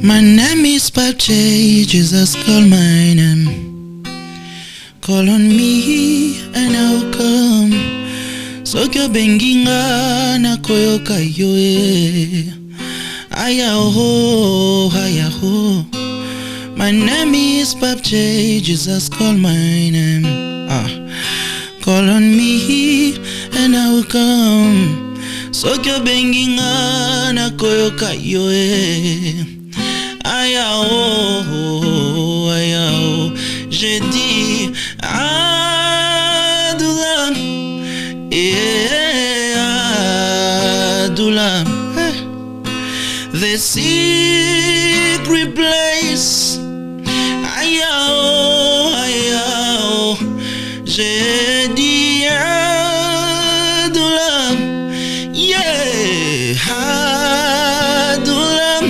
My name is Pap J, Jesus call my name. Call on me and I'll come. Sokyo benginga na koyoka yoe. Ayaho, ayaho. My name is Pap J, Jesus call my name. Call on me and I will come. Sokyo benginga na koyoka yoe. Ayao, ayao, je dis Adoula, Adoula, the secret place. Ayao, ayao, je dis Adoula, yeah, Adoula.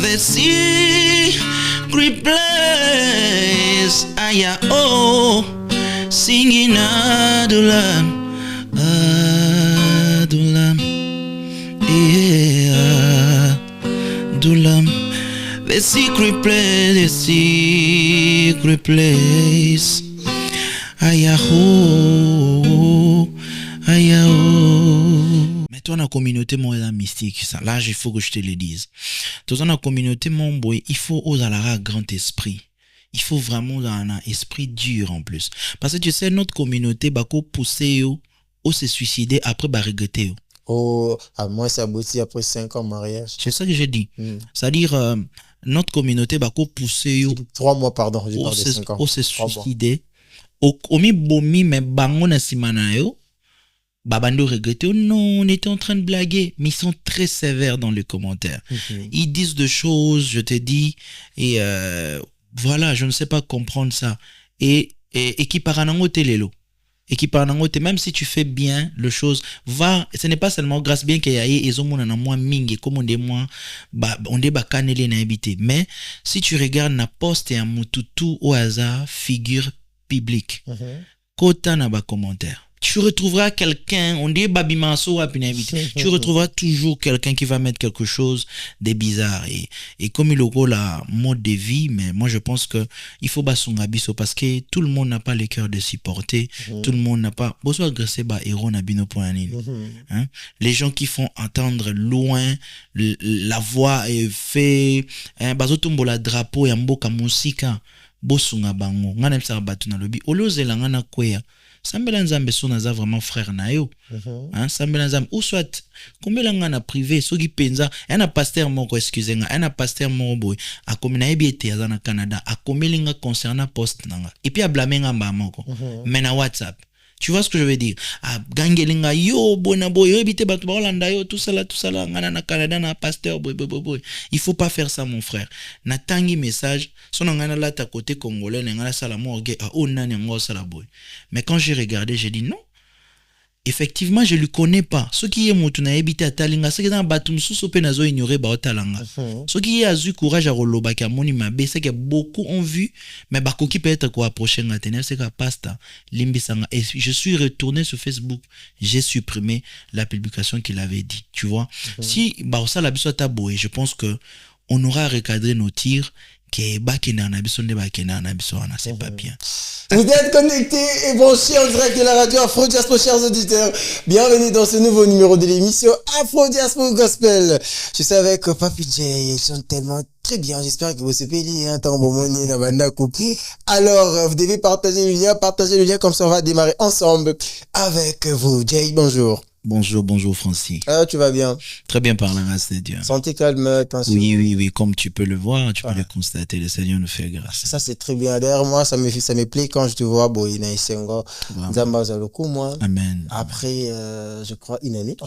The secret place, aya oh, singing Adoula, Adoula, yeah, Adoula. The secret place, aya oh, aya oh. Toi, dans la communauté mon mystique, ça, là, il faut que je te le dise. Toi, dans la communauté mon boy, il faut oser un grand esprit. Il faut vraiment un esprit dur en plus. Parce que tu sais, notre communauté, bah, qu'on pousse ou se suicider après, bah, regretter. Oh, à moi, ça aboutit après 5 ans de mariage. C'est ça que j'ai dit. C'est-à-dire, notre communauté, bah, qu'on pousse 3 mois, pardon. Je parle de 5 ans. Ou se suicider. Au mi bomi, mais bango na simana yo. Babando regrette, oh non, on était en train de blaguer, mais ils sont très sévères dans les commentaires. Ils disent des choses, je te dis, et voilà, je ne sais pas comprendre ça. Et qui paranango telelo. Et qui paranango te, même si tu fais bien les choses, va, ce n'est pas seulement grâce bien qu'il y a ils ont mon moins mingi, comme on dit moi, on dit bakanele na habité. Mais si tu regardes na poste et un mututu au hasard, figure publique. Kota na ba commentaire. Tu retrouveras quelqu'un, on dit babimanso tu retrouveras toujours quelqu'un qui va mettre quelque chose de bizarre et comme il a la mode de vie, mais moi je pense que il faut basonga biso parce que tout le monde n'a pas le cœur de supporter, tout le monde n'a pas boso agressé ba héros na bino point hein? Les gens qui font entendre loin la voix et fait bazotumbo la drapeau ya mboka musika bosunga bango ngana msa batu na lobi olozela ngana kwea Sambela nzambe so naza vraiment frère na yo. Sambela nzambe ou soit kombela nga na privé soki penza yana pasteur moko excusez-nga yana pasteur moko boy akomina ebiete aza na Canada akomelinga concernant poste nanga et puis ablamenga mba moko mais na WhatsApp. Tu vois ce que je veux dire? Gangelinga yo bona boy ebite batu ba Holanda yo tout ça là ngana na Canada na pasteur boy. Il faut pas faire ça mon frère. Na tangi message son ngana la ta côté congolais ngana sala mo oge o nani ngo sala boy. Mais quand j'ai regardé, j'ai dit non. Effectivement, je le connais pas. Ce qui est mutuna ebite atalinga, ce qui dans batum suso pe nazo ignorer ba otalanga. Ce qui a eu courage à roloba ka moni mabe, c'est que beaucoup ont vu mais bakoki peut-être ko approcher ngatenel c'est ka pasta limbisanga et je suis retourné sur Facebook, j'ai supprimé la publication qu'il avait dit, tu vois. Si ba ça la biso ta boy, je pense que on aura recadré nos tirs que bakena na biso nde bakena na biso na c'est pas bien. Vous êtes connectés et branchés en direct de la radio Afro Diaspora, chers auditeurs. Bienvenue dans ce nouveau numéro de l'émission Afro Diaspora Gospel. Je suis avec Papi J, ils chante tellement très bien. J'espère que vous se payez un temps bon moment dans banda couple. Alors, vous devez partager le lien comme ça on va démarrer ensemble avec vous. Jay, bonjour. Bonjour Francis. Ah, tu vas bien? Très bien par la grâce de Dieu. Santé calme, tension. Oui, comme tu peux le voir, tu peux le constater, le Seigneur nous fait grâce. Ça c'est très bien. D'ailleurs moi ça me plaît quand je te vois Boina Isengo. Nzamba Zaloko moi. Amen. Après je crois une année.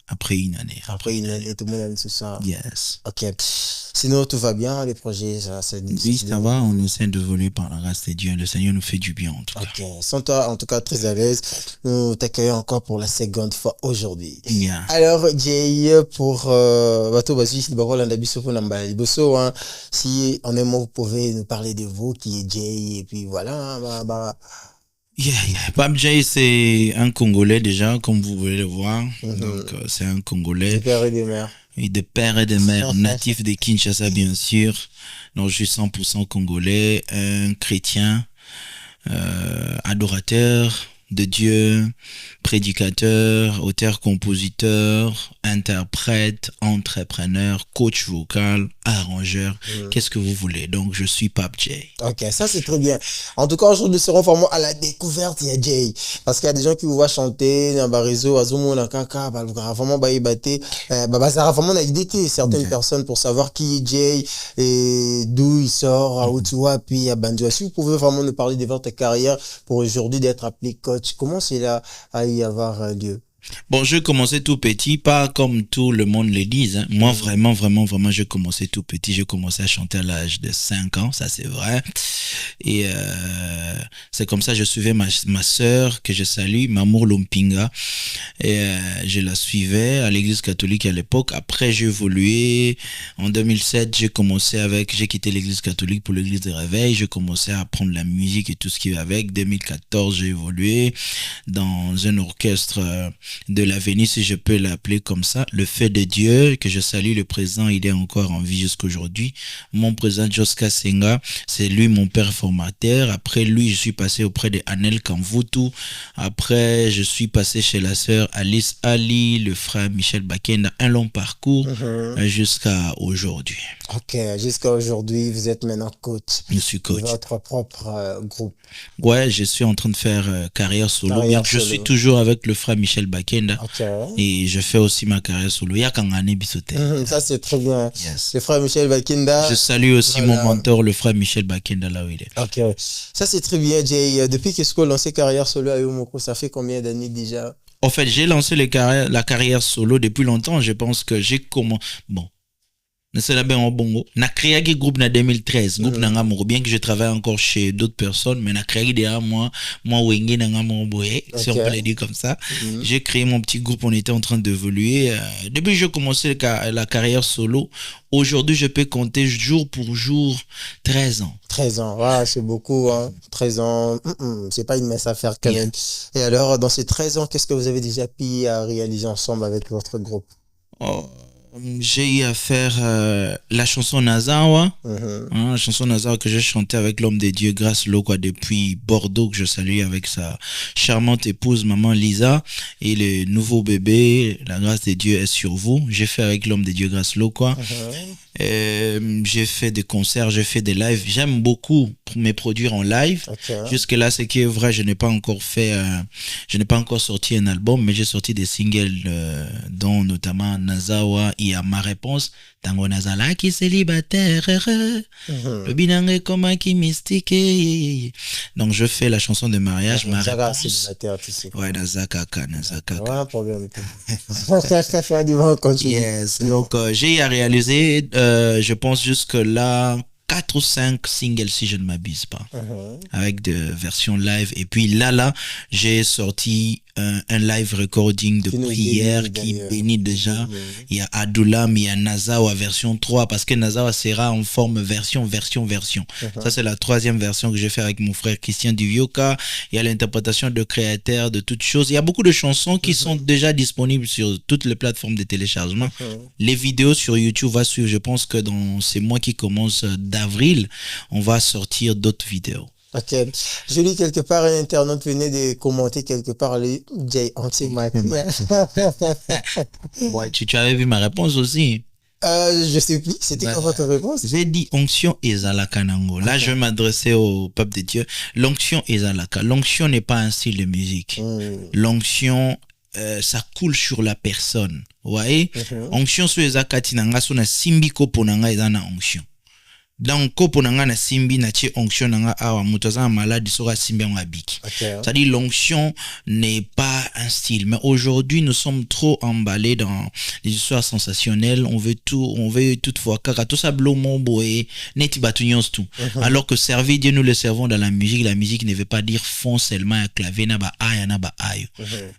Après une année. Après une année, tout le monde a dit ça. Yes. Ok. Sinon, tout va bien, les projets, ça oui, ça va, on essaie de voler par la grâce de Dieu. Le Seigneur nous fait du bien, en tout cas. Ok. Sans toi, en tout cas, très à l'aise. Nous t'accueillons encore pour la seconde fois aujourd'hui. Yeah. Alors, Jay, pour, si on aime, vous pouvez nous parler de vous, qui est Jay, et puis voilà, Pap J, c'est un Congolais déjà, comme vous pouvez le voir. Donc, c'est un Congolais. Et de père et de mère, natif de Kinshasa, bien sûr. Donc, je suis 100% congolais, un chrétien, adorateur de Dieu, prédicateur, auteur-compositeur, interprète, entrepreneur, coach vocal, arrangeur. Qu'est-ce que vous voulez? Donc, je suis Pape Jay. Ok, ça c'est très bien. En tout cas, aujourd'hui, nous serons vraiment à la découverte, il y a Jay. Parce qu'il y a des gens qui vous voient chanter dans le réseau, Azumo, dans Kaka, vraiment, vraiment, d'aider certaines personnes pour savoir qui est Jay et d'où il sort, où tu vois, puis à Banjo. Si vous pouvez vraiment nous parler de votre carrière pour aujourd'hui d'être appelé coach, comment c'est là à y avoir lieu? Bon, je commençais tout petit, pas comme tout le monde le dit. Hein. Moi, vraiment, je commençais tout petit. Je commençais à chanter à l'âge de 5 ans, ça c'est vrai. Et c'est comme ça, je suivais ma sœur, que je salue, Mamour Lumpinga. Et je la suivais à l'église catholique à l'époque. Après, j'ai évolué. En 2007, j'ai quitté l'église catholique pour l'église de réveil. J'ai commencé à apprendre la musique et tout ce qui va avec. 2014, j'ai évolué dans un orchestre de l'avenir, si je peux l'appeler comme ça, le fait de Dieu, que je salue le président, il est encore en vie jusqu'aujourd'hui. Mon président Joska Senga, c'est lui mon père formateur. Après lui, je suis passé auprès de Anel Kamvutu. Après, je suis passé chez la sœur Alice Ali, le frère Michel Bakenda. Un long parcours jusqu'à aujourd'hui. Ok, jusqu'à aujourd'hui, vous êtes maintenant coach. Je suis coach. Votre propre groupe. Ouais, je suis en train de faire carrière solo. Je suis toujours avec le frère Michel Bakenda. Et je fais aussi ma carrière solo. Ça c'est très bien. Yes. Le frère Michel Bakenda. Je salue aussi mon mentor, le frère Michel Bakenda, là où il est. Ok, ça c'est très bien, Jay. Depuis que tu as lancé carrière solo à Yomoko, ça fait combien d'années déjà? En fait, j'ai lancé la carrière solo depuis longtemps. Je pense que j'ai commencé. Bon. C'est la bien au bongo. Na créé un groupe en 2013. Groupe Nangamoro. Bien que je travaille encore chez d'autres personnes, mais na créé derrière moi Wenge Nangamoro Boye, si on peut le dire comme ça. J'ai créé mon petit groupe, on était en train d'évoluer. Depuis que j'ai commencé la carrière solo, aujourd'hui, je peux compter jour pour jour 13 ans. 13 ans, ouais, c'est beaucoup, hein. 13 ans, c'est pas une mince affaire quand même. Et alors, dans ces 13 ans, qu'est-ce que vous avez déjà pu réaliser ensemble avec votre groupe? J'ai eu à faire la chanson Nazawa, la chanson Nazawa que j'ai chantée avec l'homme de Dieu Grâce Lokwa depuis Bordeaux, que je salue avec sa charmante épouse maman Lisa, et le nouveau bébé, la grâce de Dieu est sur vous. J'ai fait avec l'homme de Dieu Grâce Lokwa. J'ai fait des concerts, j'ai fait des lives. J'aime beaucoup me produire en live. Jusque là, ce qui est vrai, je n'ai pas encore sorti un album, mais j'ai sorti des singles dont notamment Nazawa. Il y a ma réponse. Tango Nazala qui célibataire. Le binangue comme qui mystique. Donc je fais la chanson de mariage. Ma réponse. Ouais, Nazakaka. Ouais, problème. Yes. Donc j'ai réalisé, je pense jusque là 4 ou 5 singles si je ne m'abuse pas, avec des versions live. Et puis là j'ai sorti un live recording de prière qui bénit déjà. Il y a Adoulam, il y a Nazawa version 3, parce que Nazawa sera en forme version. Ça c'est la 3e version que j'ai fait avec mon frère Christian Duvioka. Il y a l'interprétation de créateurs de toutes choses. Il y a beaucoup de chansons qui sont déjà disponibles sur toutes les plateformes de téléchargement. Les vidéos sur YouTube vont suivre. Je pense que dans ces mois qui commencent d'avril, on va sortir d'autres vidéos. Ok. Je lis quelque part, un internaute venait de commenter quelque part les Jay anti-Mike. Ouais, tu avais vu ma réponse aussi. Je sais plus, c'était quoi votre réponse? J'ai dit onction ezalaka nango. Là, je vais m'adresser au peuple de Dieu. L'onction ezalaka. L'onction n'est pas un style de musique. L'onction, ça coule sur la personne. Vous voyez? Onction sur ezakati nanga sona simbi kopo nanga ezana onction. Donc kopo nanga na simbi na tie onction nanga awa mutoza malade sera simbi en abiki. C'est-à-dire l'onction n'est pas un style, mais aujourd'hui nous sommes trop emballés dans les histoires sensationnelles, on veut toutefois car tout ça blomo boé neti batunyons tout. Alors que servir Dieu nous le servons dans la musique ne veut pas dire fond seulement un clavier na ba aya na ba ayo.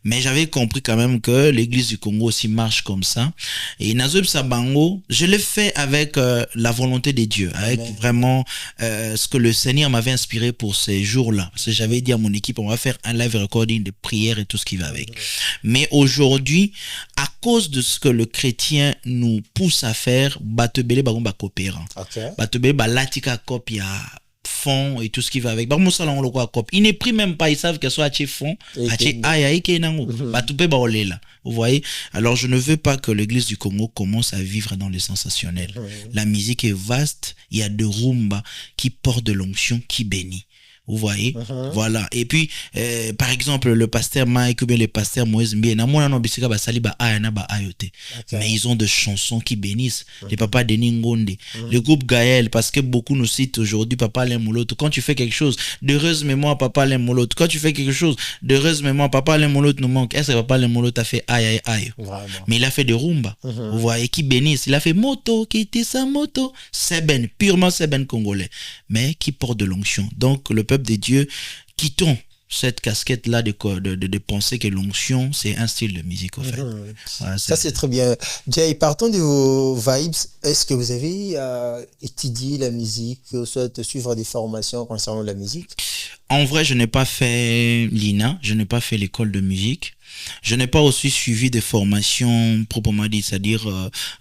Mais j'avais compris quand même que l'église du Congo aussi marche comme ça et Nazob Sabango, je l'ai fait avec la volonté de Dieu, avec avec vraiment ce que le Seigneur m'avait inspiré pour ces jours-là. Parce que j'avais dit à mon équipe, on va faire un live recording de prières et tout ce qui va avec. Mais aujourd'hui, à cause de ce que le chrétien nous pousse à faire, batebele bagomba coopérant. Batebele balatika copia fond et tout ce qui va avec. Il n'est pris même pas, ils savent qu'elle soit à fond, vous voyez. Alors je ne veux pas que l'église du Congo commence à vivre dans le sensationnel. La musique est vaste, il y a de rumba qui portent de l'onction, qui bénit. Vous voyez, voilà. Et puis, par exemple, le pasteur Mike ou bien le pasteur Moïse Mbie, mais ils ont des chansons qui bénissent. Les papas de Ningonde, le groupe Gaël, parce que beaucoup nous citent aujourd'hui Papa Lemouloto. Quand tu fais quelque chose, d'heureuse mémoire, Papa Lemouloto. Quand tu fais quelque chose, d'heureuse mémoire, Papa Lemouloto nous manque. Est-ce que Papa Lemouloto a fait aïe aïe aïe? Mais il a fait de rumba. Vous voyez, qui bénissent. Il a fait moto, qui était sa moto. Seben, purement Seben congolais. Mais qui porte de l'onction. Donc, le peuple de Dieu, quittons cette casquette-là de penser que l'onction, c'est un style de musique, en fait. Voilà, ça, c'est très bien. Jay, partons de vos vibes. Est-ce que vous avez étudié la musique, soit suivre des formations concernant la musique? En vrai, je n'ai pas fait l'INA, je n'ai pas fait l'école de musique. Je n'ai pas aussi suivi des formations proprement dit, c'est-à-dire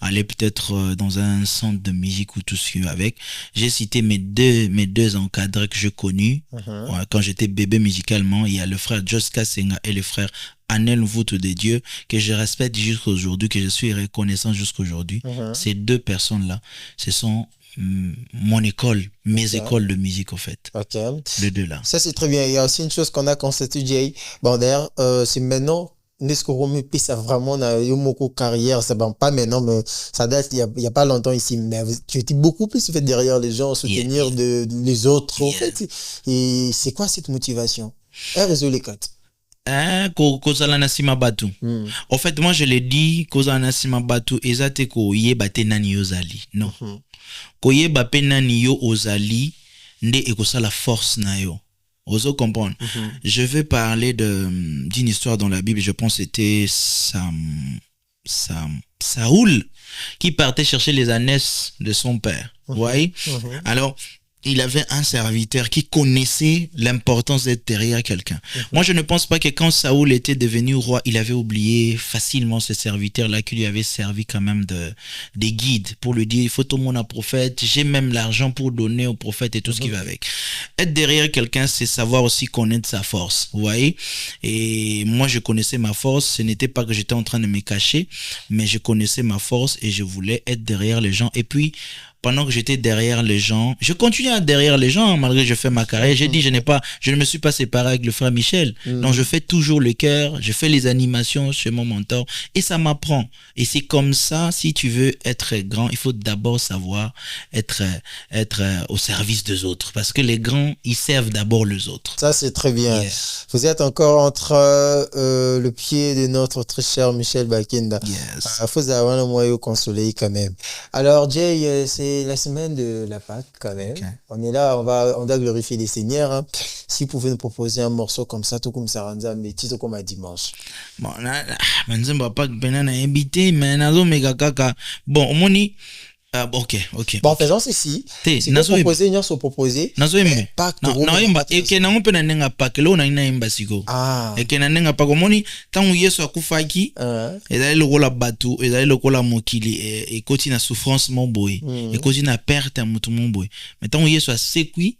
aller peut-être dans un centre de musique ou tout ce qui va avec. J'ai cité mes deux encadrés que j'ai connus quand j'étais bébé musicalement. Il y a le frère Joska Senga et le frère Anel Voûte de Dieu, que je respecte jusqu'à aujourd'hui, que je suis reconnaissant jusqu'à aujourd'hui. Ces deux personnes-là, ce sont mon école, mes écoles de musique, au fait. Les deux là. Ça, c'est très bien. Il y a aussi une chose qu'on a constaté, Jay. Bon, d'ailleurs, c'est maintenant, n'est-ce qu'on remet ça vraiment dans une carrière, c'est bon, pas maintenant, mais ça date il y a pas longtemps ici. Mais tu étais beaucoup plus fait derrière les gens, soutenir les autres, en fait. Et c'est quoi cette motivation? Réseau les quatre. Kozala nasima batu. En fait, moi je l'ai dit, kozala nasima batu ezate ko yebate nani ozali. Non. Ko yeba nani yo ozali nde ekosala force na yo. Oso comprendre. Je vais parler d'une histoire dans la Bible, je pense que c'était Saoul qui partait chercher les ânesses de son père. Vous voyez? Alors, il avait un serviteur qui connaissait l'importance d'être derrière quelqu'un. Moi, je ne pense pas que quand Saoul était devenu roi, il avait oublié facilement ce serviteur-là qui lui avait servi quand même des guides pour lui dire, il faut tout le monde un prophète, j'ai même l'argent pour donner au prophète et tout ce qui va avec. Être derrière quelqu'un, c'est savoir aussi connaître sa force, vous voyez. Et moi, je connaissais ma force, ce n'était pas que j'étais en train de me cacher, mais je connaissais ma force et je voulais être derrière les gens. Et puis, pendant que j'étais derrière les gens, je continuais à être derrière les gens, malgré que je fais ma carrière. J'ai dit, je ne me suis pas séparé avec le frère Michel. Donc, je fais toujours le cœur, je fais les animations chez mon mentor et ça m'apprend. Et c'est comme ça, si tu veux être grand, il faut d'abord savoir être au service des autres. Parce que les grands, ils servent d'abord les autres. Ça, c'est très bien. Yes. Vous êtes encore entre le pied de notre très cher Michel Bakenda. Yes. Faut avoir un moyen consoler quand même. Alors, Jay, c'est la semaine de la Pâque quand même. On est là, on doit glorifier les Seigneurs. Hein. Si vous pouvez nous proposer un morceau comme ça, tout comme ça, mais titre comme à dimanche. Bon, bon, moni. Ok. Bon, faisons ceci. Si vous proposez, nous sommes proposés. Pas et que nous peut n'enga pas que l'on a une embasiko. Et que n'enga pas comme moni. Tant où yeso akufaki. Et d'aller le rôle à bateau. Et d'aller le rôle à mokili. Et continue à souffrance mon boy. Et continue à perdre à mon boy. Mais tant où yeso à séqui.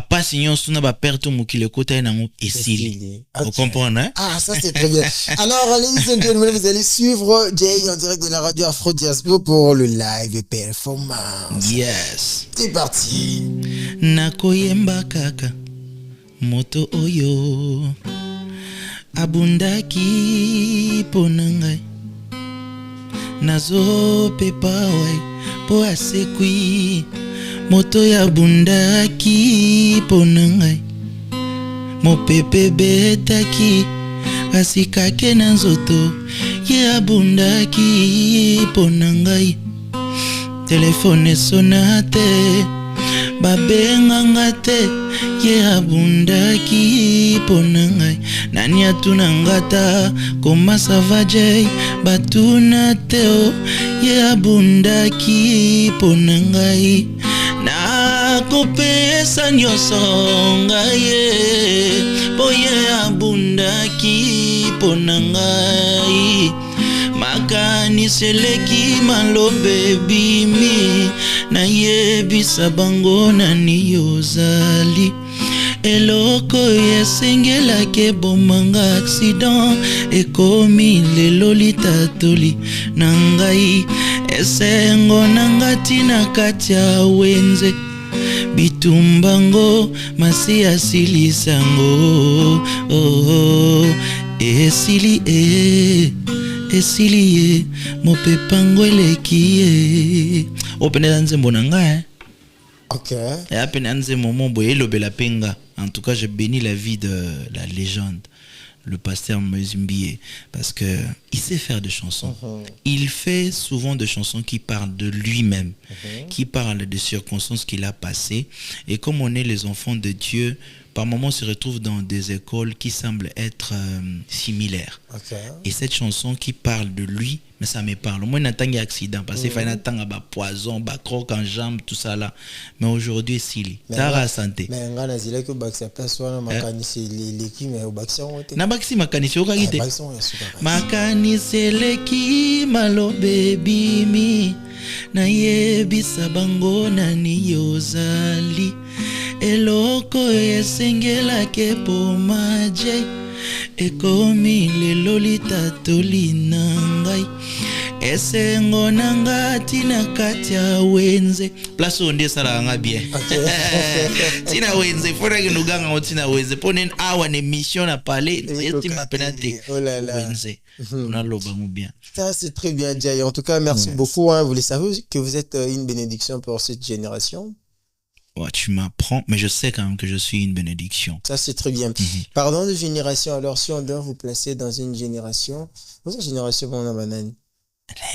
Pas signon suna ba perte mokili côté nango et sili. Vous comprenez, hein? Ah, ça c'est très bien. Alors, ladies and gentlemen, vous allez suivre Jay en direct de la radio Afro Diaspora pour le live performance. Yes. C'est parti. Nakoyemba kaka moto oyo abundaki ponangai nazo pepa wai po asekwi moto ya bundaki ponangai mopepe betaki asikake na nzoto ye abundaki ponangai telefone sonate babenganga te ye abundaki ponangai nani atunangata koma savajay batuna teo ye abundaki ponangai nakopesa nyonso ngai po ye abundaki mpo na ngai makanisi eleki maloba ebimi nayebisa bango nani ozali eloko esengelaki ebomanga accident ekomi lelo litatoli na ngai esengo na ngati na kati ya wenze bitumbango masi asilisango esili ye mopepango eleki ye opene nzembo na ngai Ok. et à peine un moment boye lobela penga. En tout cas, je bénis la vie de la légende, le pasteur Moïse Mbie, parce que il sait faire des chansons. Il fait souvent des chansons qui parlent de lui-même, qui parlent des circonstances qu'il a passées. Et comme on est les enfants de Dieu, par moments on se retrouve dans des écoles qui semblent être similaires. Okay. Et cette chanson qui parle de lui, mais ça me parle. Moi, il y a un accident, parce qu'il y a un poison, un croc en jambe, tout ça là. Mais aujourd'hui, c'est Tara santé. Mais on a dit que Baxi personne makanisi leki mais Baxi on était. Na Baxi makanisi okagite. Makanisi leki malobe bimi na yebisa bango nani yozali eloko esengelaki po maje ekomi lelo litatoli na ngai esengo na ngati na kati ya wenze place onde sala nga bien tina wenze fora que nous ganga tina wenze ponen awa ne mission na parler estima penate wenze on a loba bien. Ça c'est très bien Jay. En tout cas merci beaucoup hein. Vous le savez que vous êtes une bénédiction pour cette génération. Ouais, tu m'apprends, mais je sais quand même que je suis une bénédiction. Ça, c'est très bien. Pardon de génération. Alors, si on doit vous placer dans une génération, vous êtes génération, bon, on a banane.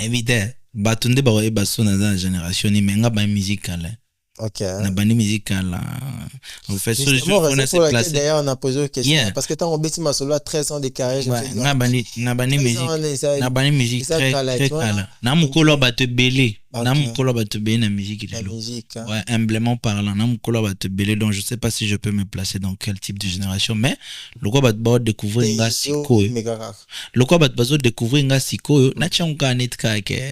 Évidemment. Batunde ba oye baso na za génération ni menga ba musicale. OK. Na bani musicale. On fait sur on a se placer. D'ailleurs, on a posé une question parce que tant on bêti ma solo à 13 ans de carrière, na bani musique. Na bani musique très calme. Na mukolo ba te belé. Na mukolo ba te belé na musique la musique. Ouais, humblement parlant, na mukolo ba te belé donc je sais pas si je peux me placer dans quel type de génération mais le quoi ba découvrir nga siko. Le quoi ba découvrir nga siko na tchonka net ka ke.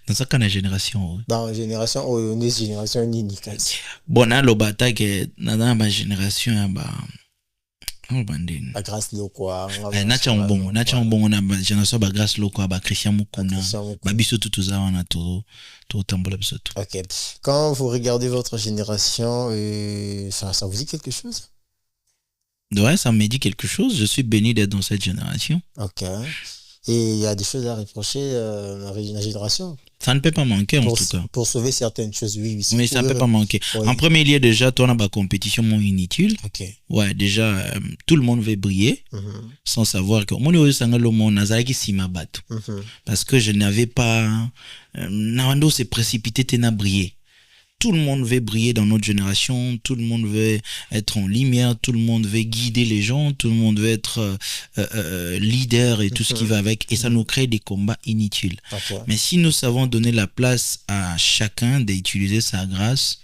Dans ça kana génération. Dans génération on est génération nini kasi. Bon na lo bata ke na ba génération ba la grâce lokwa na chambongo na génération ba grâce lokwa ba Christian Mukuna ba biso tutuza wana to tambola biso tout. OK. Quand vous regardez votre génération ça vous dit quelque chose? Ouais, ça me dit quelque chose. Je suis béni d'être dans cette génération. OK. Et il y a des choses à reprocher à la génération. Ça ne peut pas manquer en tout cas. Pour sauver certaines choses, oui. Mais ça ne peut pas manquer. Oui. En premier lieu, déjà, toi, on a ma compétition inutile. OK. Ouais, déjà, tout le monde veut briller sans savoir que parce que je n'avais pas... Nando s'est précipité, t'es na briller. Tout le monde veut briller dans notre génération, tout le monde veut être en lumière, tout le monde veut guider les gens, tout le monde veut être leader et tout ce qui va avec. Et ça nous crée des combats inutiles. Okay. Mais si nous savons donner la place à chacun d'utiliser sa grâce,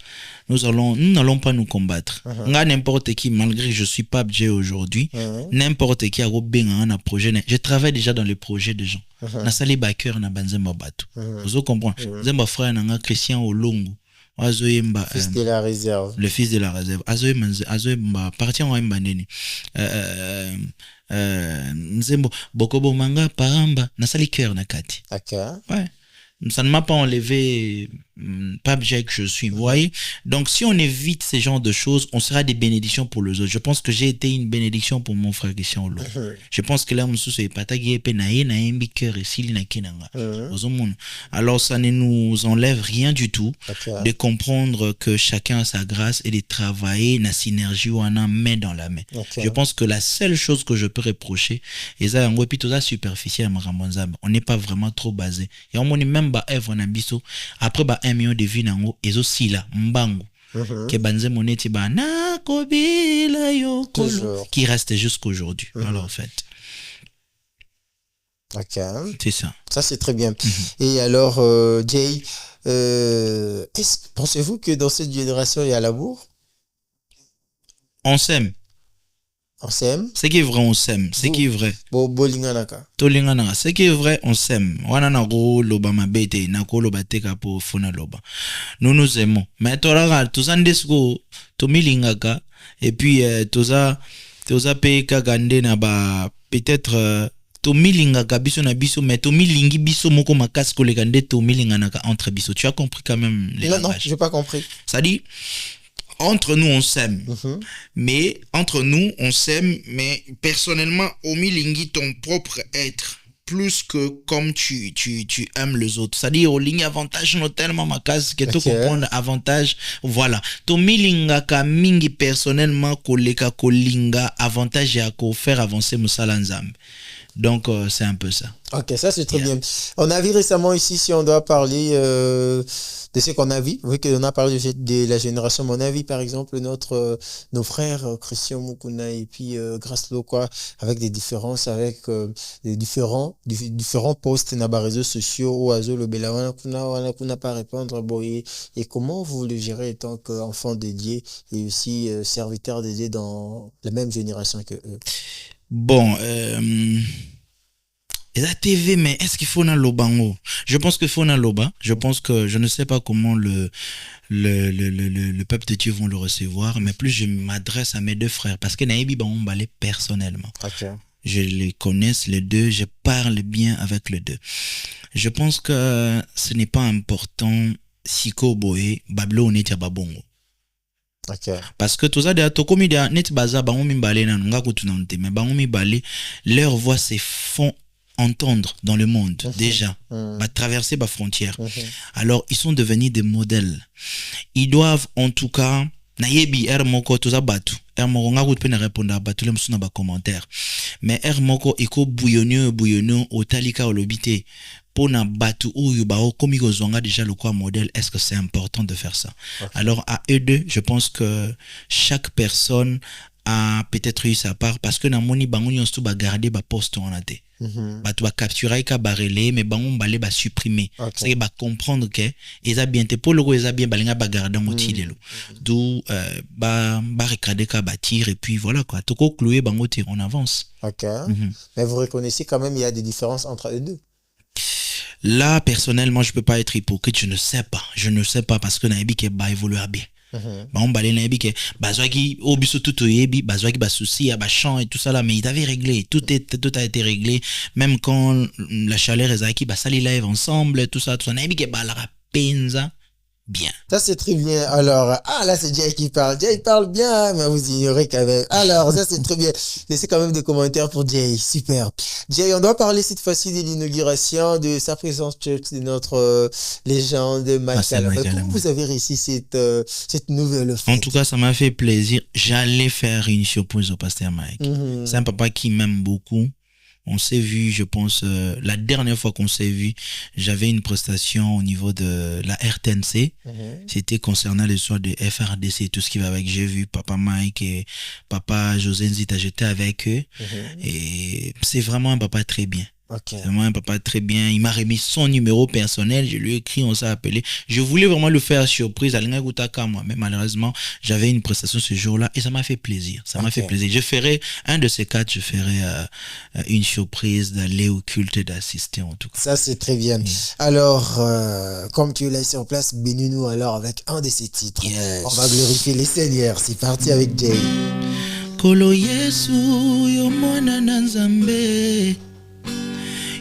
nous n'allons pas nous combattre. N'importe qui, malgré que je suis pas Jay aujourd'hui, n'importe qui a un projet. Je travaille déjà dans les projets des gens. Na sali backer na banzemba batu. Vous comprenez? Zemba frère na Christian Olongo. Fils de la réserve. Le fils de la réserve. Azoyemba parti en Mbaneni. Nzembo Bokobo Manga Paramba Nasali cœur nakati. OK. Ouais. Ça ne m'a pas enlevé pas que je suis, vous voyez. Donc si on évite ces genres de choses, on sera des bénédictions pour les autres. Je pense que j'ai été une bénédiction pour mon frère Christian Olo. Je pense que là alors ça ne nous enlève rien du tout de comprendre que chacun a sa grâce et de travailler la synergie ou en main dans la main. Je pense que la seule chose que je peux reprocher et ça en superficiel on n'est pas vraiment trop basé. Et on est même après 1 million de vues nango aussi là mbango que banze moneti ba na kobila yokolo qui reste jusqu'aujourd'hui. Alors en fait OK, c'est ça. Ça c'est très bien. Et alors Jay, Pensez-vous que dans cette génération, il y a l'amour? On s'aime. On s'aime. Ce qui est vrai, on s'aime. Ce qui est vrai. Bolingana. Ce qui est vrai, on s'aime. Wana na go loba mabete na ko loba teka po fona loba. Nous nous aimons. Mais toraga tuzandesko tomilingaka et puis toza peka gande na ba peut-être tomilingaka biso na biso mais tomilingi biso moko makasi ko legande tomilinganaka entre biso. Tu as compris quand même les Non, j'ai pas compris. Ça dit entre nous on s'aime, mais entre nous on s'aime, mais personnellement omilingi ton propre être plus que comme tu aimes les autres. C'est-à-dire au ligne avantage non tellement ma case que tu comprendre avantage. Voilà. Tomilinga ka mingi personnellement koleka kolinga avantage ya ko faire avancer musala nzambe. Donc c'est un peu ça. Ok, ça c'est très bien. On a vu récemment ici, si on doit parler de ce qu'on a vu, oui, qu'on a parlé de la génération, mon avis, par exemple, nos frères, Christian Mukuna et puis Graslo, quoi, avec des différences, avec des différents postes dans les réseaux sociaux, ou à le Bela, on n'a pas répondre, bon, et comment vous le gérez en tant qu'enfant dédié et aussi serviteur dédié dans la même génération que eux? Bon, la TV, mais est-ce qu'il faut un lobango? Je pense qu'il faut un loba. Je pense que je ne sais pas comment le peuple de Dieu vont le recevoir, mais plus je m'adresse à mes deux frères, parce que Naïbi on balait personnellement. Okay. Je les connais les deux, je parle bien avec les deux. Je pense que ce n'est pas important si Koboé, Bablo, on est à Babongo. Okay. Parce que tout ça de tokomi de net baza bango mi balé na nga kutunante mais bango mi balé leur voix se font entendre dans le monde déjà va traverser ma frontière. Alors ils sont devenus des modèles. Ils doivent en tout cas na yebi moko to za batu moko nga kutu na répondre à batu le musuna ba commentaire mais moko iko bouillonno otalika olobité pona batu oyo ba komi ko zonga déjà le quoi modèle. Est-ce que c'est important de faire ça? Alors à eux deux, je pense que chaque personne a peut-être eu sa part parce que na moni bango nyonso ba garder ba poste on a té batu ba capturer ka barrelé mais bango balé ba supprimer c'est que ba comprendre que eza bien te polo eza bien balinga ba garder motilelo d'où ba regarder ka bâtir et puis voilà quoi toko clouer bango té on avance. OK. Mais vous reconnaissez quand même il y a des différences entre les deux? Là, personnellement, je peux pas être hypocrite, je ne sais pas parce que naebi ke ba évoluer bien. Ba on balé naebi ke bazwaki obiso tout yebi bazwaki ba souci ba champ et tout ça là mais il avait réglé, tout a été réglé même quand la chaleur ezaki ba sali live ensemble tout ça naebi ke ba la penza bien. Ça c'est très bien. Alors, là c'est Jay qui parle. Jay parle bien, mais vous ignorez quand même. Alors, ça c'est très bien. Laissez quand même des commentaires pour Jay. Super. Jay, on doit parler cette fois-ci de l'inauguration de sa présence church de notre légende Mike Allen. Comment vous avez réussi cette nouvelle fête? En tout cas, ça m'a fait plaisir. J'allais faire une surprise au pasteur Mike. C'est un papa qui m'aime beaucoup. On s'est vu, je pense, la dernière fois qu'on s'est vu, j'avais une prestation au niveau de la RTNC. C'était concernant les soins de FRDC et tout ce qui va avec. J'ai vu Papa Mike et Papa José Nzita, j'étais avec eux. Et c'est vraiment un papa très bien. C'est vraiment un papa très bien. Il m'a remis son numéro personnel. Je lui ai écrit, on s'est appelé. Je voulais vraiment le faire surprise à l'Ingagutaka, moi. Mais malheureusement, j'avais une prestation ce jour-là et ça m'a fait plaisir. Ça m'a fait plaisir. Je ferai, un de ces quatre, je ferai une surprise d'aller au culte et d'assister en tout cas. Ça, c'est très bien. Alors, comme tu l'as sur place, bénis-nous alors avec un de ces titres. On va glorifier les seigneurs. C'est parti avec Jay. Kolo Yesu, yo mwana na Nzambe.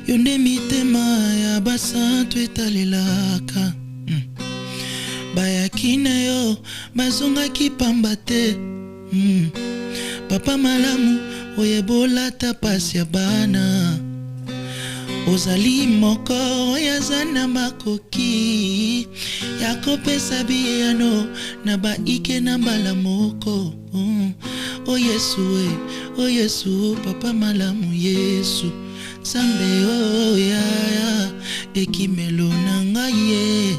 Yonde mitema ya basantu etalelaka bayakina yo bazongaki pamba te papa malamu oyebola ta pasi ya bana ozali moko oyaza na makoki ya kopesa biyano na baike na mbala moko o Yesu papa malamu Yesu Sambe ya ekimelo nanga ye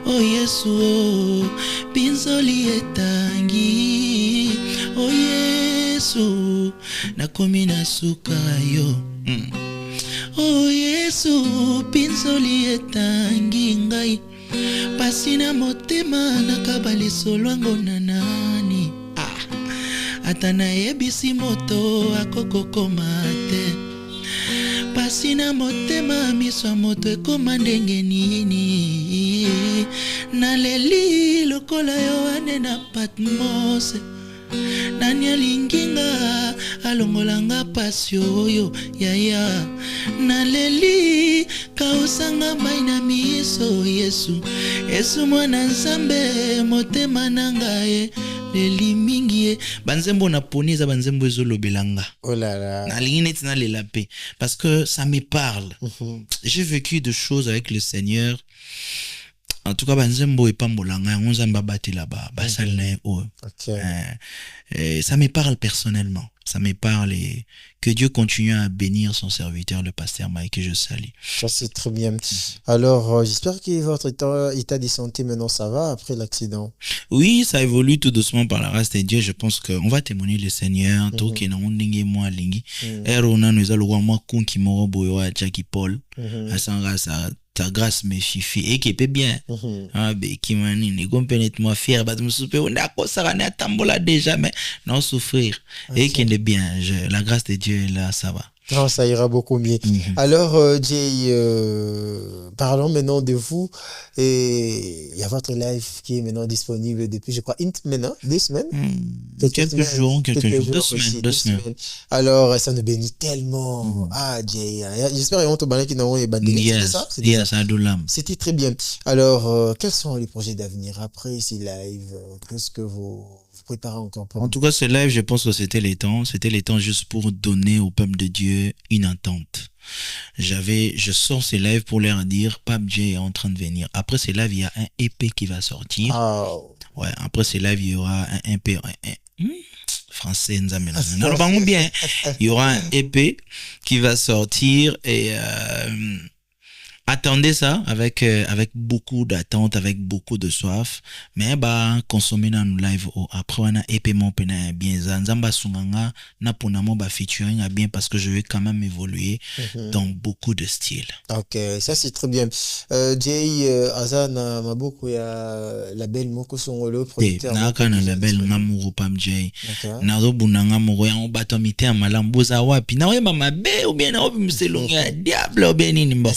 o Yesu pinzoli etangi o Yesu nakomi na suka yo o Yesu pinzoli etangi ngai pasi na motema nakaba lisolo yango na nani. Ata nayebisi moto akokokoma te. Pasi na motema miso ya moto ekoma ndenge nini. Naleli lokola Yohane na Patmos. Nani alinginga alongolanga pasi oyo yaya. Naleli kausanga mai na miso Yesu. Yesu mwana Nzambe motema nangaye. Leli mingi banzembo na poniza banzembo ezolobelanga. Oh là là. Na linete na lelape parce que ça me parle. J'ai vécu de choses avec le Seigneur. En tout cas banzembo epambolanga ngo Nzambe abati là-bas basal na o. Ça me parle personnellement. Ça me parle et que Dieu continue à bénir son serviteur, le pasteur Mike, que je salue. Ça, c'est très bien. Alors, j'espère que votre état de santé maintenant, ça va après l'accident. Oui, ça évolue tout doucement par la grâce de Dieu. Je pense qu'on va témoigner le Seigneur. Tout qui n'a pas moi lingi. Erona nous a le roi moi kun qui m'a boyo Jackie Paul. À sans grâce à ta grâce me fifi et qui peut bien. Ah ben qui m'a ni complètement fier. Bah me souper on a quoi ça rana tambola déjà mais non souffrir et qui est bien. La grâce de Dieu là ça va. Non, ça ira beaucoup mieux. Alors, Jay, parlons maintenant de vous. Et il y a votre live qui est maintenant disponible depuis, je crois, maintenant, 2 semaines. Quelques jours. 2 semaines. Alors, ça nous bénit tellement. Ah, Jay, j'espère qu'ils vont te banner qui n'auront pas bandé. Yes, c'était ça? Yes, c'était très bien. Alors, quels sont les projets d'avenir après ces lives? Qu'est-ce que vous préparez encore pour En tout cas, ce live, je pense que c'était les temps. C'était les temps juste pour donner au peuple de Dieu une attente. Je sors ces lives pour leur dire, Pape Dieu est en train de venir. Après ces lives, il y a un EP qui va sortir. Ouais, après ces lives, il y aura un EP. Français, bien. Il y aura un EP qui va sortir et attendez ça avec beaucoup d'attente, avec beaucoup de soif. Mais consommer dans nos live après on a épée mon pena bien Nzamba sunganga na ponamo featuring a bien parce que je vais quand même évoluer dans beaucoup de styles. OK, ça c'est très bien. Jay Azana maboko ya label moko songolo producteur. Na kana label ngamuru Pam Jay. Na zo bunanga moko ya obato mité malamboza wapi. Na wema mabe ou bien na obi mselonga diable ou bien nini mbo.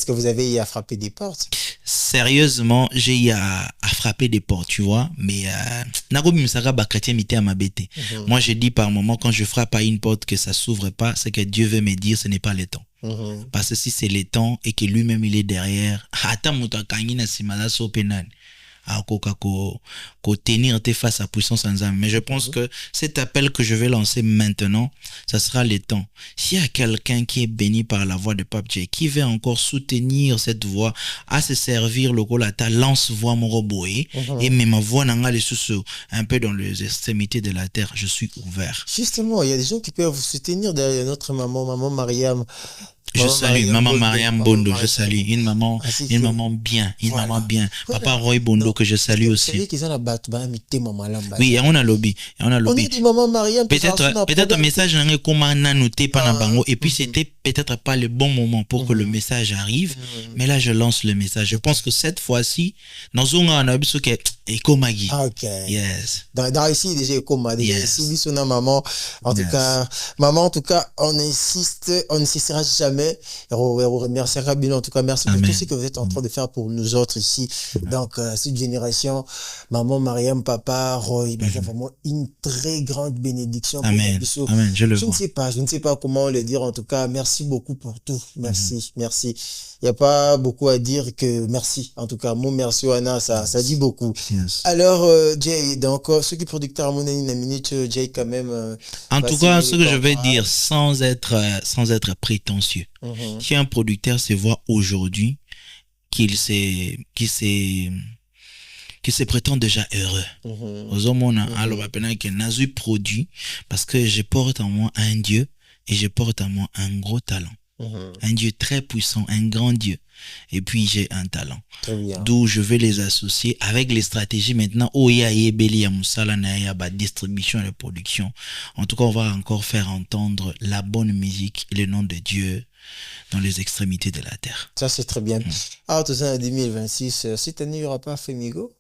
Est-ce que vous avez eu à frapper des portes? Sérieusement, j'ai eu à frapper des portes, tu vois. Mais moi, je dis par moment, quand je frappe à une porte que ça s'ouvre pas, c'est que Dieu veut me dire ce n'est pas le temps. Parce que si c'est le temps et que lui-même il est derrière, à tenir tes face à puissance ensemble. Mais je pense que cet appel que je vais lancer maintenant, ça sera le temps. S'il y a quelqu'un qui est béni par la voix de Pape J, qui veut encore soutenir cette voix, à se servir le Golata, lance-voix mon roboé, et même ma voix n'a les sous un peu dans les extrémités de la terre, je suis ouvert. Justement, il y a des gens qui peuvent vous soutenir derrière notre maman Mariam. Je salue maman Mariam Bondo, je salue une maman bien, maman bien. Papa Roy Bondo que je salue aussi. Oui, on a lobby, On est des maman Mariam. Peut-être un message n'a comment noté pas na bango et puis c'était peut-être pas le bon moment pour que le message arrive, mais là je lance le message. Je pense que cette fois-ci dans zonga on a vu ce que Ekomagi. OK. Yes. Dans ici déjà Ekoma déjà ici son maman en tout cas on insiste, on n'insistera jamais. On remerciera bien en tout cas merci pour tout ce que vous êtes en train de faire pour nous autres ici. Donc cette génération maman Mariam papa Roy c'est vraiment une très grande bénédiction pour nous. Amen. Je ne sais pas comment le dire en tout cas merci beaucoup pour tout. Merci. Il y a pas beaucoup à dire que merci. En tout cas, mon merci Anna, ça dit beaucoup. Yes. Alors Jay, donc ce qui est producteur à mon avis, une minute Jay quand même. En tout cas, ce que je vais dire sans être prétentieux. Si un producteur se voit aujourd'hui qu'il se prétend déjà heureux. Aux hommes, alors qu'il n'a eu produit parce que je porte en moi un Dieu et je porte en moi un gros talent. Un Dieu très puissant, un grand Dieu. Et puis j'ai un talent. Très bien. D'où je vais les associer avec les stratégies maintenant. Distribution et la production. En tout cas, on va encore faire entendre la bonne musique et le nom de Dieu dans les extrémités de la terre. Ça, c'est très bien. Alors, tout ça en 2026, cette année, il n'y aura pas Femigo?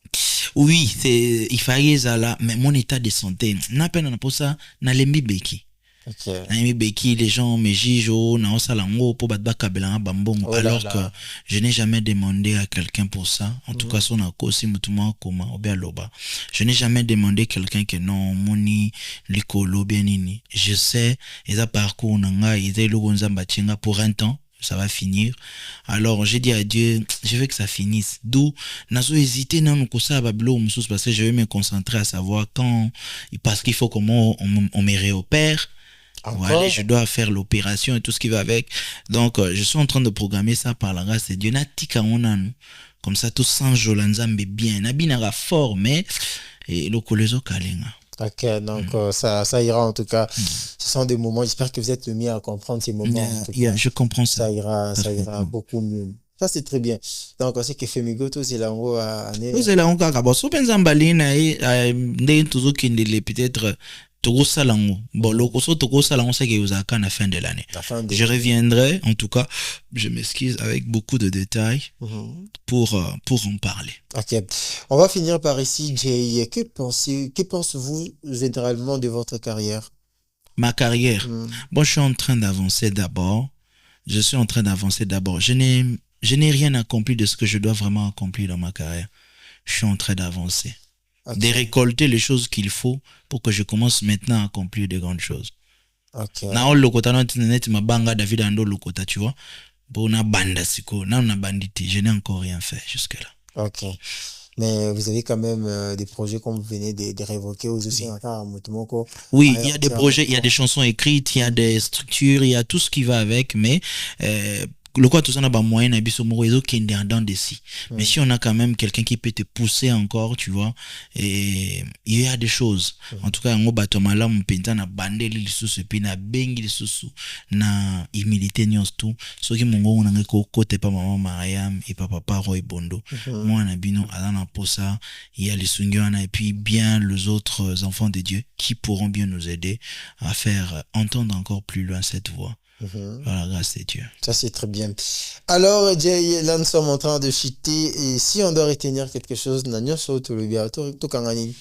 Oui, il fallait ça là, mais mon état de santé, n'a pas pour ça, n'a l'embi beki. Beki, les gens me jugent, alors que je n'ai jamais demandé à quelqu'un pour ça. En tout cas, son si je n'ai jamais demandé à quelqu'un que non, moni, likolo, bien nini. Je sais, et ça parcours, pour un temps. Ça va finir. Alors, j'ai dit à Dieu, je veux que ça finisse. D'où, nazo hésité, non, parce que je vais me concentrer à savoir quand, parce qu'il faut comment on me réopère. Voilà, je dois faire l'opération et tout ce qui va avec. Donc, je suis en train de programmer ça par la grâce de Dieu. Comme ça, tout sans jolanzambe bien. Nabinara fort, mais, et le colezo kalenga. Ok, donc ça ira en tout cas. Ce sont des moments, j'espère que vous êtes le mieux à comprendre ces moments. Je comprends ça. Ça ira beaucoup mieux. Ça, c'est très bien. Donc, on sait que Femigo, tout c'est là, on va aller. Tout c'est là, on va aller. Si on peut-être, bon, on sait que vous avez à la fin de l'année. Je reviendrai, en tout cas, je m'excuse avec beaucoup de détails pour en parler. Ok. On va finir par ici, Jay. Que pensez-vous généralement de votre carrière? Ma carrière? Bon, je suis en train d'avancer d'abord. Je n'ai rien accompli de ce que je dois vraiment accomplir dans ma carrière. Je suis en train d'avancer. Okay. De récolter les choses qu'il faut pour que je commence maintenant à accomplir de grandes choses. Ok. David Ando Lokota, tu vois. Je n'ai encore rien fait jusque-là. Ok. Mais vous avez quand même des projets comme vous venez de révoquer aux aussi encore. Oui, il y a des projets, il y a des chansons écrites, il y a des structures, il y a tout ce qui va avec, mais le quoi tout ça n'a pas moyen à biso réseau qui est dans des si. Mais si on a quand même quelqu'un qui peut te pousser encore, tu vois, et il y a des choses. En tout cas, on bateau malin, on peinta na bandé li sous puis na bengi li sous na humilité nios tout. Ce qui mongo on a côté pas maman Mariam et papa Roy Bondo. Moi na bino alana posa, il y a les sungiana et puis bien les autres enfants de Dieu qui pourront bien nous aider à faire entendre encore plus loin cette voix. Voilà, grâce à Dieu. Ça, c'est très bien. Alors, Jay, là, nous sommes en train de chuter. Et si on doit retenir quelque chose, Nanyo Sotolobi, tout Kangani.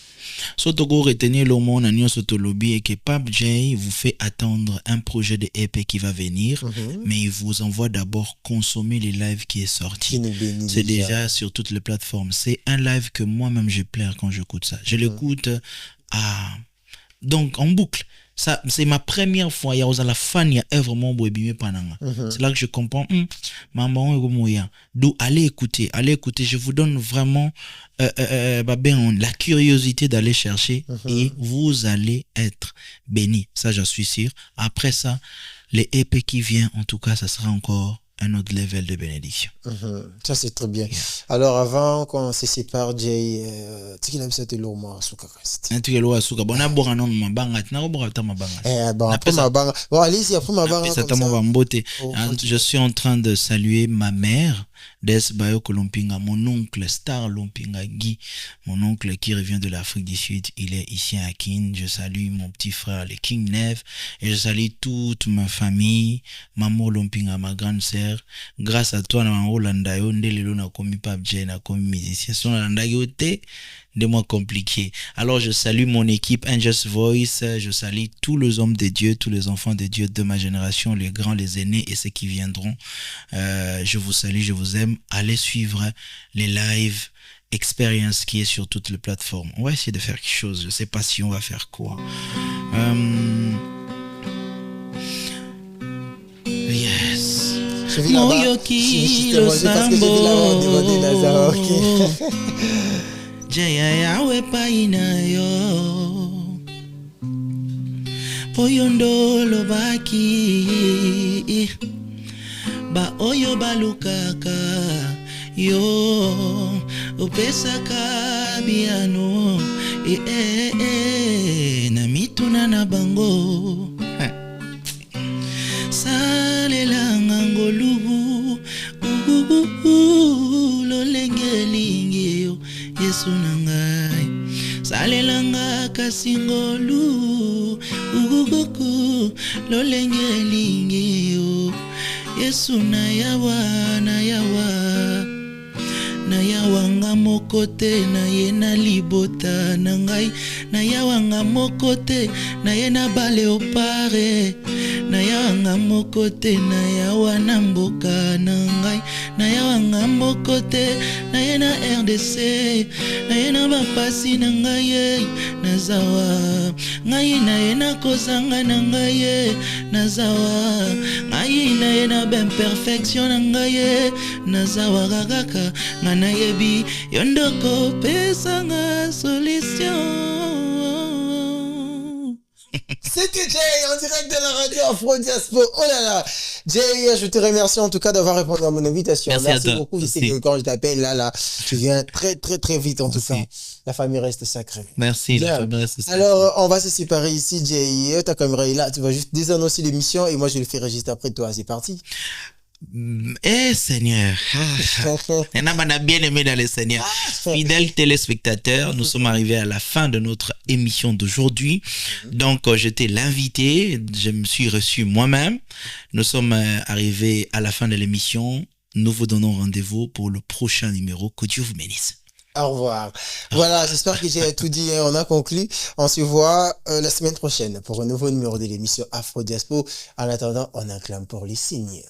Sotogo retenir le mot Nanyo Sotolobi et que Pape Jay vous fait attendre un projet de EP qui va venir, mais il vous envoie d'abord consommer les lives qui est sorti. C'est déjà sur toutes les plateformes. C'est un live que moi-même je pleure quand j'écoute ça. Je l'écoute donc en boucle. Ça, c'est ma première fois. Il y a la fan, il y a vraiment pananga. C'est là que je comprends. Maman, d'où allez écouter. Je vous donne vraiment la curiosité d'aller chercher et vous allez être bénis. Ça, j'en suis sûr. Après ça, les EP qui viennent, en tout cas, ça sera encore un autre level de bénédiction. Ça, c'est très bien. Alors, avant qu'on se sépare, Jay, tu sais qu'il a mis ça lourd, moi, Souka Christ. Un truc lourd, Souka. Bon, on a beau un nom, ma banga, tu n'as pas ma banga. Bon, après ma banga. Bon, allez-y, après ma banga. Je suis en train de saluer ma mère, Des Bayo Kolompinga, mon oncle Star Lompinga Guy, mon oncle qui revient de l'Afrique du Sud. Il est ici à Kin. Je salue mon petit frère, le King Neve, et je salue toute ma famille, Maman Lompinga, ma grande sœur. Grâce à toi, na Holanda yo ndelelo na komi Pape Jay na komi musicien. Son Holanda yo te des mois compliqués. Alors je salue mon équipe Angels Voice, je salue tous les hommes de Dieu, tous les enfants de Dieu de ma génération, les grands, les aînés et ceux qui viendront. Je vous salue, je vous aime. Allez suivre les lives Experience qui est sur toutes les plateformes. On va essayer de faire quelque chose. Je sais pas si on va faire quoi. Yes. Moyoki Losambo Jaya yawe paina yo Poyondo lobaki Ba oyo balukaka yo Opesaka biano Na mituna na bango Salelanga Yesu na ngai salelanga kasingolu ukukuku lolenge lingi o Yesu na yawa na yawanga mokote na ye na libota na ngai na yawanga mokote na ye na baleopare na yawanga mokote na yawa na mboka na ngai na yawanga mokote na ye na RDC na ye na bapasi na ngai ye na zawa ngai na ye na kozanga na ngai ye na zawa ngai na ye na imperfection na ngai ye na zawa kaka na yebi yondoko pesanga solution. C'était Jay en direct de la radio Afro Diaspo. Oh là là, Jay, je te remercie en tout cas d'avoir répondu à mon invitation. Merci beaucoup. Je sais que quand je t'appelle là, tu viens très vite en tout cas. La famille reste sacrée. Merci, la famille reste sacrée. Alors, on va se séparer ici, Jay. Ta caméra est là. Tu vas juste désannoncer l'émission et moi je le ferai juste après toi. C'est parti. Seigneur, on a bien aimé dans le Seigneur. Fidèles téléspectateurs, nous sommes arrivés à la fin de notre émission d'aujourd'hui. Donc, j'étais l'invité, je me suis reçu moi-même. Nous sommes arrivés à la fin de l'émission. Nous vous donnons rendez-vous pour le prochain numéro. Que Dieu vous bénisse. Au revoir. Voilà, j'espère que j'ai tout dit. On a conclu. On se voit la semaine prochaine pour un nouveau numéro de l'émission Afro Diaspo. En attendant, on acclame pour les signes.